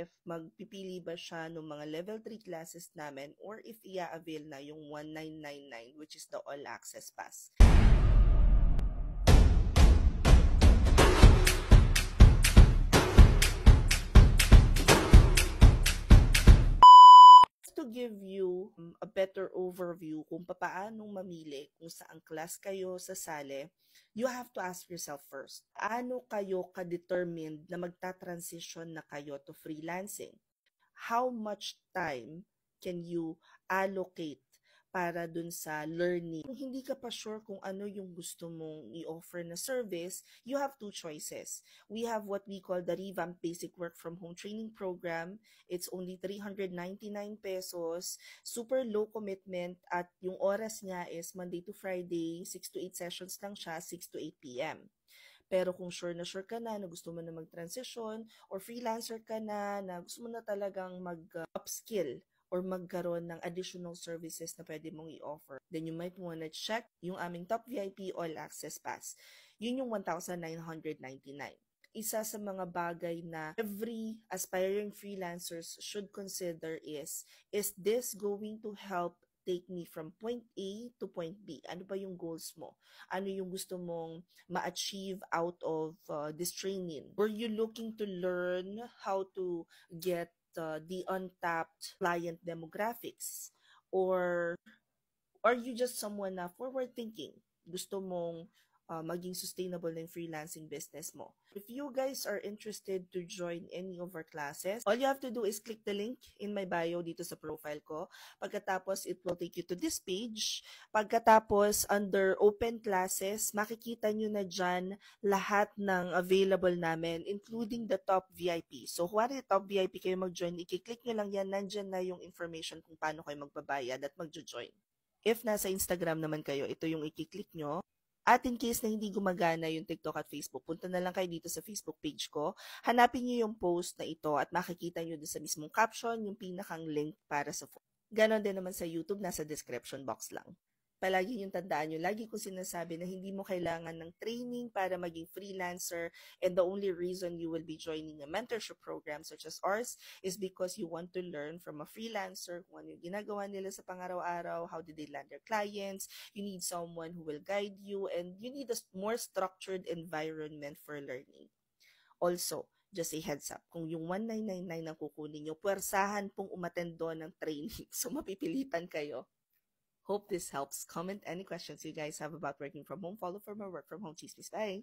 if magpipili ba siya ng mga level 3 classes namin or if i-avail na yung 1999 which is the all access pass. To give you a better overview kung paano mamili kung saang class kayo sasali, you have to ask yourself first, ano kayo ka-determined na magta-transition na kayo to freelancing? How much time can you allocate para dun sa learning? Kung hindi ka pa sure kung ano yung gusto mong i-offer na service, you have two choices. We have what we call the Revamped Basic Work from Home Training Program. It's only 399 pesos, super low commitment, at yung oras niya is Monday to Friday, 6 to 8 sessions lang siya, 6 to 8 p.m. Pero kung sure ka na gusto mo na mag-transition or freelancer ka na gusto mo na talagang mag-upskill or magkaroon ng additional services na pwede mong i-offer, then you might wanna check yung aming Top VIP All Access Pass. Yun yung 1,999. Isa sa mga bagay na every aspiring freelancers should consider is this going to help take me from point A to point B? Ano ba yung goals mo? Ano yung gusto mong ma-achieve out of this training? Were you looking to learn how to get the untapped client demographics? Or are you just someone na forward thinking? Gusto mong maging sustainable na yung freelancing business mo. If you guys are interested to join any of our classes, all you have to do is click the link in my bio dito sa profile ko. Pagkatapos, it will take you to this page. Pagkatapos, under open classes, makikita nyo na dyan lahat ng available namin, including the top VIP. So, kung top VIP kayo mag-join, i-click nyo lang yan, nandyan na yung information kung paano kayo magbabayad at mag-join. If nasa Instagram naman kayo, ito yung i-click nyo. At in case na hindi gumagana yung TikTok at Facebook, punta na lang kayo dito sa Facebook page ko. Hanapin nyo yung post na ito at makikita nyo doon sa mismong caption yung pinakang link para sa phone. Ganon din naman sa YouTube, nasa description box lang. Palagi yung tandaan nyo, lagi ko sinasabi na hindi mo kailangan ng training para maging freelancer, and the only reason you will be joining a mentorship program such as ours is because you want to learn from a freelancer kung ano yung ginagawa nila sa pang-araw-araw, how did they land their clients, you need someone who will guide you, and you need a more structured environment for learning. Also, just a heads up, kung yung 1999 ang kukunin nyo, puwersahan pong umattend doon ng training, so mapipilitan kayo. Hope this helps. Comment any questions you guys have about working from home. Follow for more work from home chismis. Bye!